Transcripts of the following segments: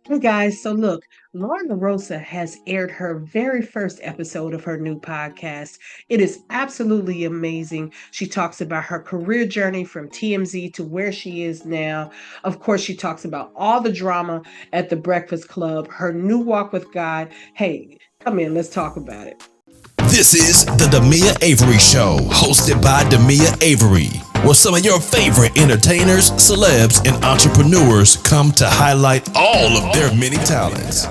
Hey guys, so look, Loren Lorosa has aired her very first episode of her new podcast. It is absolutely amazing. She talks about her career journey from TMZ to where she is now. Of course, she talks about all the drama at the Breakfast Club, her new walk with God. Hey, come in, let's talk about it. This is the Demia Avery Show, hosted by Demia Avery, where some of your favorite entertainers, celebs, and entrepreneurs come to highlight all of their many talents.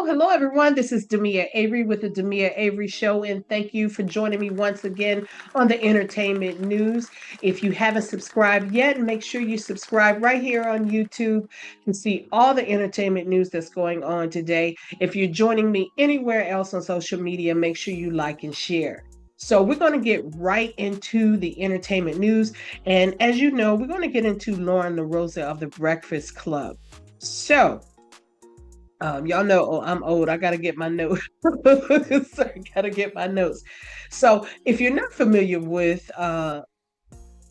Hello, everyone. This is Demia Avery with the Demia Avery Show, and thank you for joining me once again on the entertainment news. If you haven't subscribed yet, make sure you subscribe right here on YouTube to see all the entertainment news that's going on today. If you're joining me anywhere else on social media, make sure you like and share. So, we're going to get right into the entertainment news. And as you know, we're going to get into Loren LaRosa of the Breakfast Club. So, y'all know I'm old. I gotta get my notes. So I gotta get my notes. So if you're not familiar with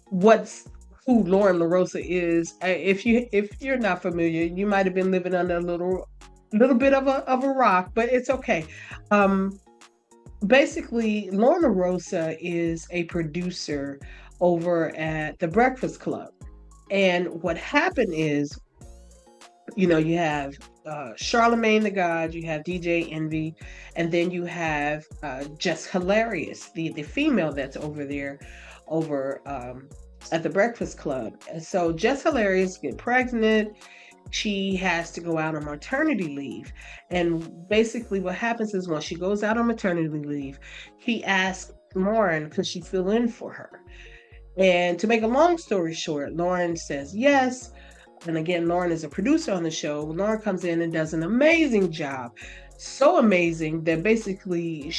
what's who Loren LaRosa is, if you're not familiar, you might have been living under a little bit of a rock, but it's okay. Um, Basically, Loren LaRosa is a producer over at the Breakfast Club, and what happened is you have Charlemagne the God, you have DJ Envy, and then you have Just Hilarious, the female that's over there, over at the Breakfast Club. And so Just Hilarious get pregnant. She has to go out on maternity leave. And basically, what happens is when she goes out on maternity leave, he asks Lauren, could she fill in for her? And to make a long story short, Lauren says yes. And again, Lauren is a producer on the show. Lauren comes in and does an amazing job. So amazing that basically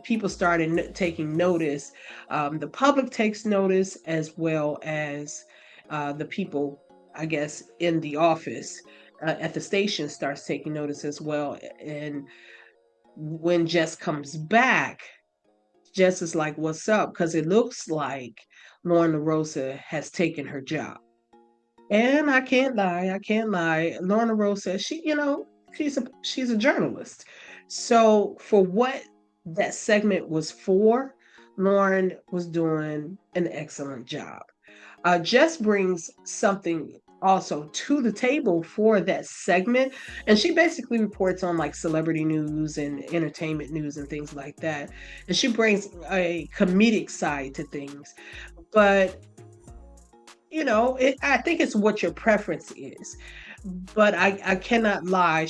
people started taking notice. The public takes notice as well as the people, I guess, in the office at the station starts taking notice as well. And when Jess comes back, Jess is like, "What's up?" Because it looks like Lauren LaRosa has taken her job. And I can't lie. Lorna Rose says she's a journalist. So for what that segment was for, Lauren was doing an excellent job. Jess brings something also to the table for that segment, and she basically reports on like celebrity news and entertainment news and things like that. And she brings a comedic side to things, but I think it's what your preference is. But I cannot lie.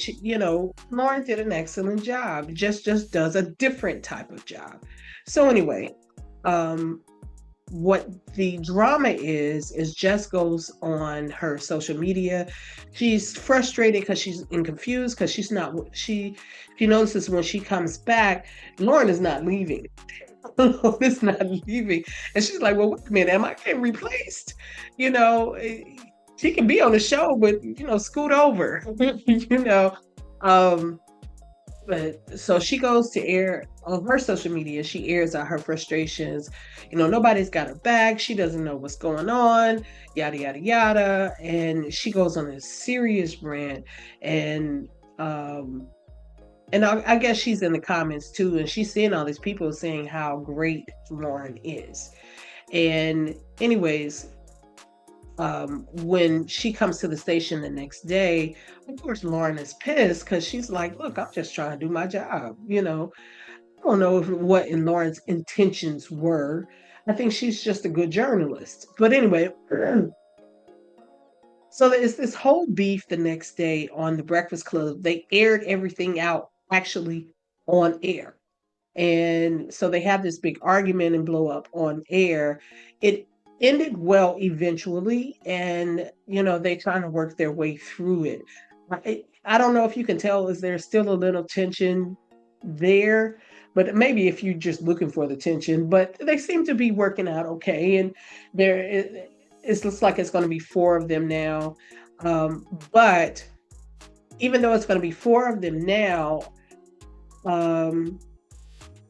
Lauren did an excellent job. Just does a different type of job. So anyway, um, what the drama is Jess goes on her social media. She's frustrated because she's and confused because she notices when she comes back, Lauren is not leaving. It's not leaving. And she's like, well, wait a minute, am I getting replaced? You know, eh, she can be on the show, but scoot over. you know. Um, but so she goes to air on her social media, she airs out her frustrations. Nobody's got her back. She doesn't know what's going on, yada yada yada. And she goes on a serious rant and um and I guess she's in the comments too, and she's seeing all these people saying how great Lauren is. And, anyways, when she comes to the station the next day, of course, Lauren is pissed because she's like, "Look, I'm just trying to do my job." I don't know what in Lauren's intentions were. I think she's just a good journalist. But anyway, so there's this whole beef the next day on the Breakfast Club. They aired everything out actually on air. And so they have this big argument and blow up on air. It ended well eventually, and they trying to work their way through it. I don't know if you can tell, is there still a little tension there? But maybe if you're just looking for the tension, but they seem to be working out okay. And it looks like it's going to be four of them now. But even though it's going to be four of them now, um,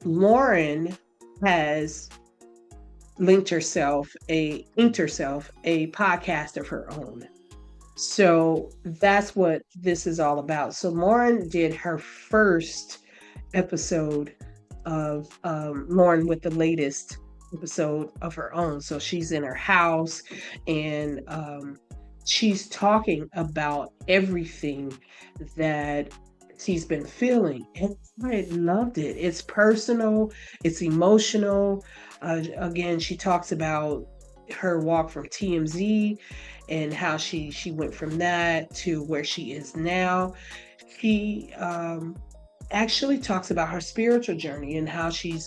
Lauren has inked herself a podcast of her own. So that's what this is all about. So Lauren did her first episode of Lauren with the latest episode of her own. So she's in her house and she's talking about everything that she's been feeling. And I loved it. It's personal, it's emotional. Again, she talks about her walk from TMZ and how she went from that to where she is now. She actually talks about her spiritual journey and how she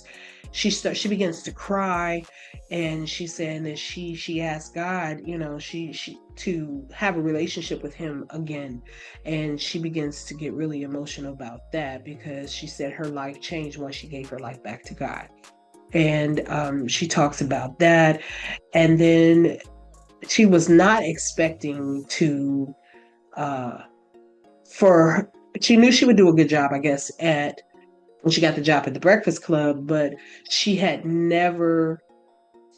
begins to cry, and she's saying that she asked God, she to have a relationship with him again, and she begins to get really emotional about that because she said her life changed once she gave her life back to God. And she talks about that, and then she was not expecting to uh for she knew she would do a good job, I guess, at when she got the job at the Breakfast Club, but she had never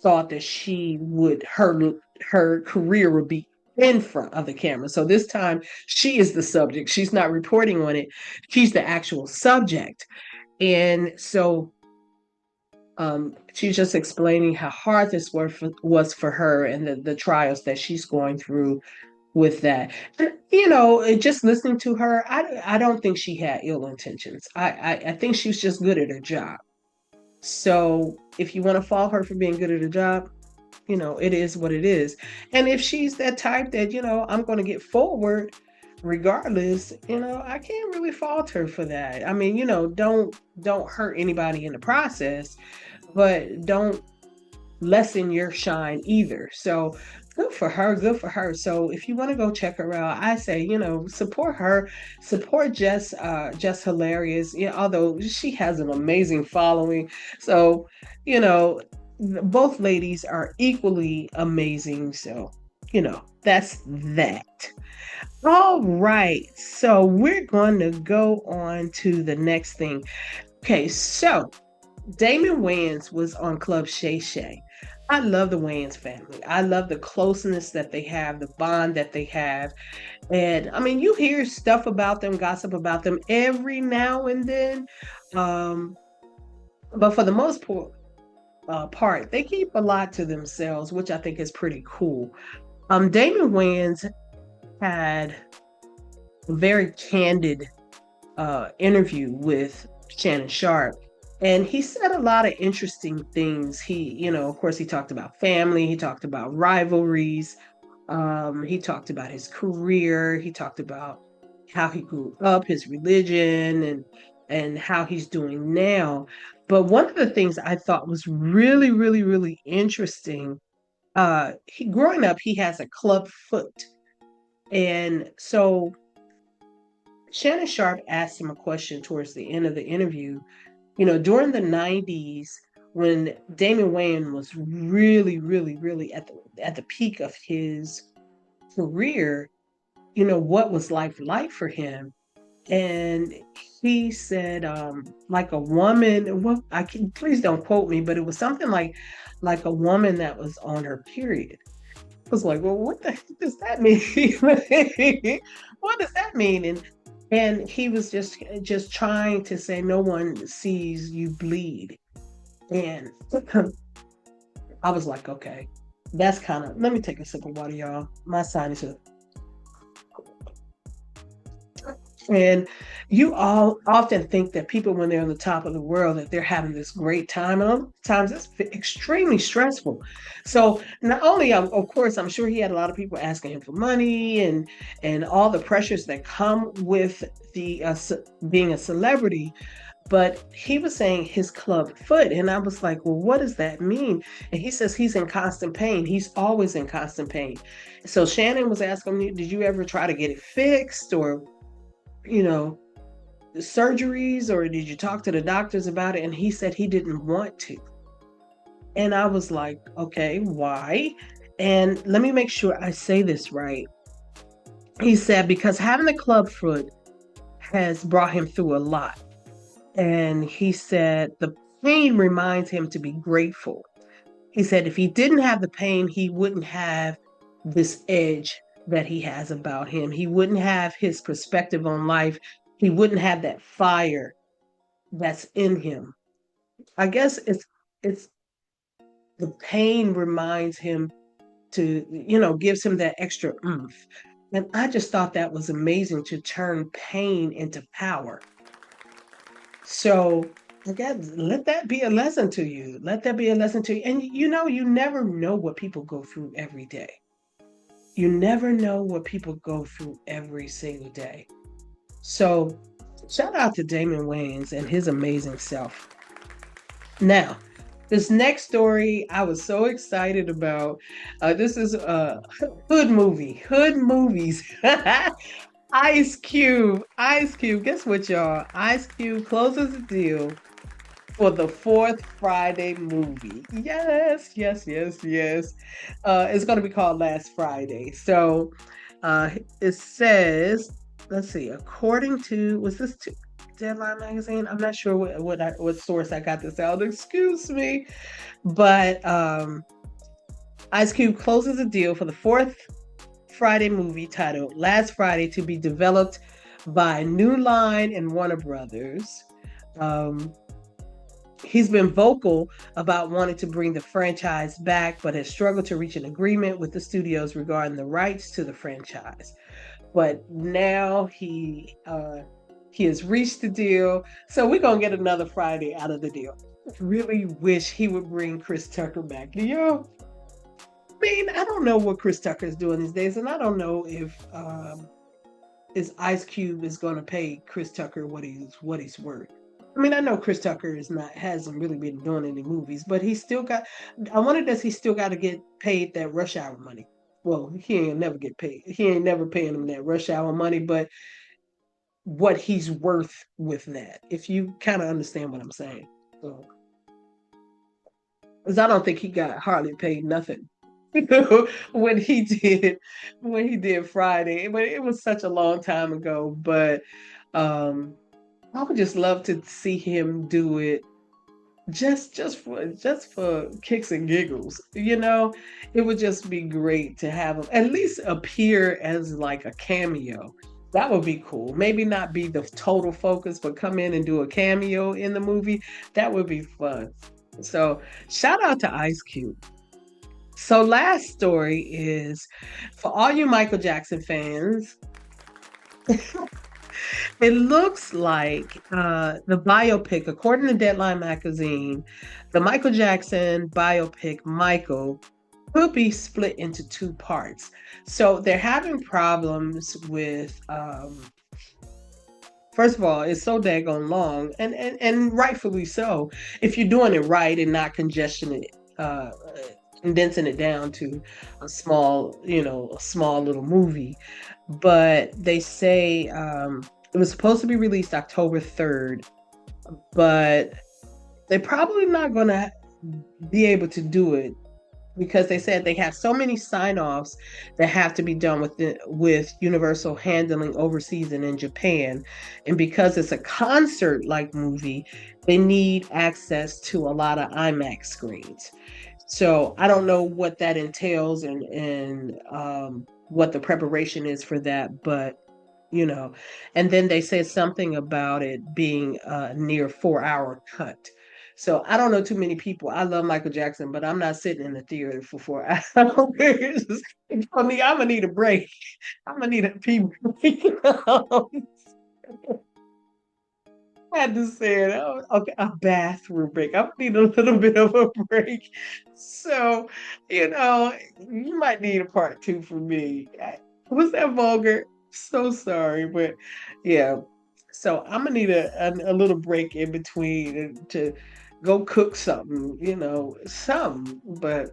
thought that she would her career would be in front of the camera. So this time she is the subject. She's not reporting on it. She's the actual subject. And so she's just explaining how hard this was for her and the trials that she's going through with that. And, just listening to her, I don't think she had ill intentions. I think she was just good at her job. So if you want to fault her for being good at her job, it is what it is. And if she's that type that, I'm going to get forward regardless, I can't really fault her for that. I mean, don't hurt anybody in the process, but don't lessen your shine either. So good for her, good for her. So if you want to go check her out, I say, support her, support Jess Hilarious. Yeah, although she has an amazing following. So, both ladies are equally amazing. So, that's that. All right. So we're going to go on to the next thing. Okay, so Damon Wayans was on Club Shay Shay. I love the Wayans family. I love the closeness that they have, the bond that they have. And I mean, you hear stuff about them, gossip about them every now and then. Um, but for the most part, they keep a lot to themselves, which I think is pretty cool. Damon Wayans had a very candid interview with Shannon Sharpe. And he said a lot of interesting things. Of course, he talked about family, he talked about rivalries, he talked about his career, he talked about how he grew up, his religion, and how he's doing now. But one of the things I thought was really, really, really interesting, growing up, he has a club foot. And so Shannon Sharpe asked him a question towards the end of the interview. During the 90s, when Damon Wayans was really, really, really at the peak of his career, what was life like for him? And he said, like a woman, well, please don't quote me, but it was something like a woman that was on her period. I was like, well, what the heck does that mean? What does that mean? And he was just trying to say no one sees you bleed. And I was like, okay, that's kind of, let me take a sip of water, y'all. My sinus is, and you all often think that people, when they're on the top of the world, that they're having this great time. And times it's extremely stressful. So not only, of course, I'm sure he had a lot of people asking him for money and all the pressures that come with the being a celebrity. But he was saying his club foot. And I was like, well, what does that mean? And he says he's in constant pain. He's always in constant pain. So Shannon was asking me, did you ever try to get it fixed or, you know, surgeries, or did you talk to the doctors about it? And he said he didn't want to. And I was like, okay, why? And let me make sure I say this right. He said, because having the club foot has brought him through a lot. And he said the pain reminds him to be grateful. He said if he didn't have the pain, he wouldn't have this edge that he has about him. He wouldn't have his perspective on life. He wouldn't have that fire that's in him. I guess it's the pain reminds him to, gives him that extra oomph. And I just thought that was amazing to turn pain into power. So again, let that be a lesson to you. Let that be a lesson to you. And you never know what people go through every day. You never know what people go through every single day. So shout out to Damon Wayans and his amazing self. Now, this next story I was so excited about. This is a hood movie, hood movies. Ice Cube, Ice Cube. Guess what, y'all? Ice Cube closes the deal for the fourth Friday movie. Yes, yes, yes, yes. It's going to be called Last Friday. So it says, let's see, according to, was this to Deadline Magazine? I'm not sure what source I got this out. Excuse me. But Ice Cube closes a deal for the fourth Friday movie titled Last Friday to be developed by New Line and Warner Brothers. Um, he's been vocal about wanting to bring the franchise back, but has struggled to reach an agreement with the studios regarding the rights to the franchise. But now he has reached the deal, so we're gonna get another Friday out of the deal. Really wish he would bring Chris Tucker back. Do you? I mean, I don't know what Chris Tucker is doing these days, and I don't know if is Ice Cube is going to pay Chris Tucker what he's worth. I mean, I know Chris Tucker is not hasn't really been doing any movies, but he's still got. I wonder, does he still got to get paid that Rush Hour money? Well, he ain't never get paid. He ain't never paying him that Rush Hour money, but what he's worth with that, if you kind of understand what I'm saying. So, because I don't think he got hardly paid nothing when he did Friday. But it was such a long time ago. But um I would just love to see him do it just for kicks and giggles. It would just be great to have him at least appear as like a cameo. That would be cool. Maybe not be the total focus, but come in and do a cameo in the movie. That would be fun. So shout out to Ice Cube. So last story is for all you Michael Jackson fans. It looks like the biopic, according to Deadline Magazine, the Michael Jackson biopic Michael will be split into two parts. So they're having problems with, first of all, it's so daggone long, and rightfully so. If you're doing it right and not condensing it down to a small little movie. But they say it was supposed to be released October 3rd, but they're probably not going to be able to do it because they said they have so many sign-offs that have to be done with Universal handling overseas and in Japan. And because it's a concert-like movie, they need access to a lot of IMAX screens. So I don't know what that entails and what the preparation is for that, but you know, and then they said something about it being a near 4 hour cut. So I don't know too many people. I love Michael Jackson, but I'm not sitting in the theater for 4 hours. I mean, I'm gonna need a break. I'm gonna need a pee break. I had to say it. Oh, okay, a bathroom break. I need a little bit of a break. So, you might need a part two for me. Was that vulgar? So sorry, but yeah. So I'm gonna need a little break in between to go cook something, something. But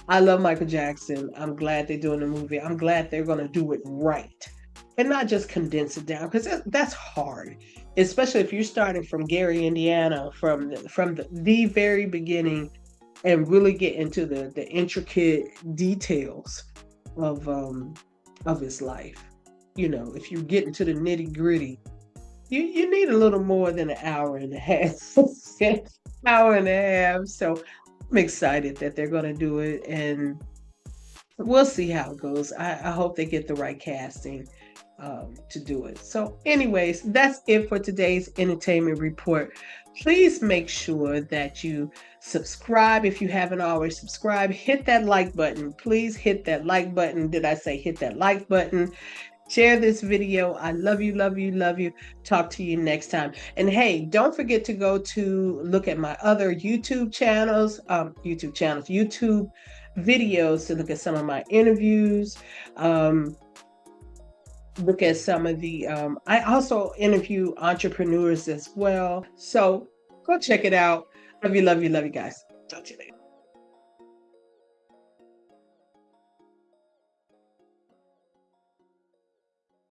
I love Michael Jackson. I'm glad they're doing the movie. I'm glad they're gonna do it right and not just condense it down because that's hard, especially if you're starting from Gary, Indiana, from the very beginning, and really get into the intricate details of his life. If you get into the nitty gritty, you need a little more than an hour and a half. Hour and a half. So I'm excited that they're gonna do it, and we'll see how it goes. I hope they get the right casting to do it. So, anyways, that's it for today's entertainment report. Please make sure that you subscribe if you haven't already subscribed. Hit that like button. Please hit that like button. Did I say hit that like button? Share this video. I love you, love you, love you. Talk to you next time. And hey, don't forget to go to look at my other YouTube YouTube videos to look at some of my interviews. Look at some of the, I also interview entrepreneurs as well. So go check it out. Love you, love you, love you guys. Talk to you later.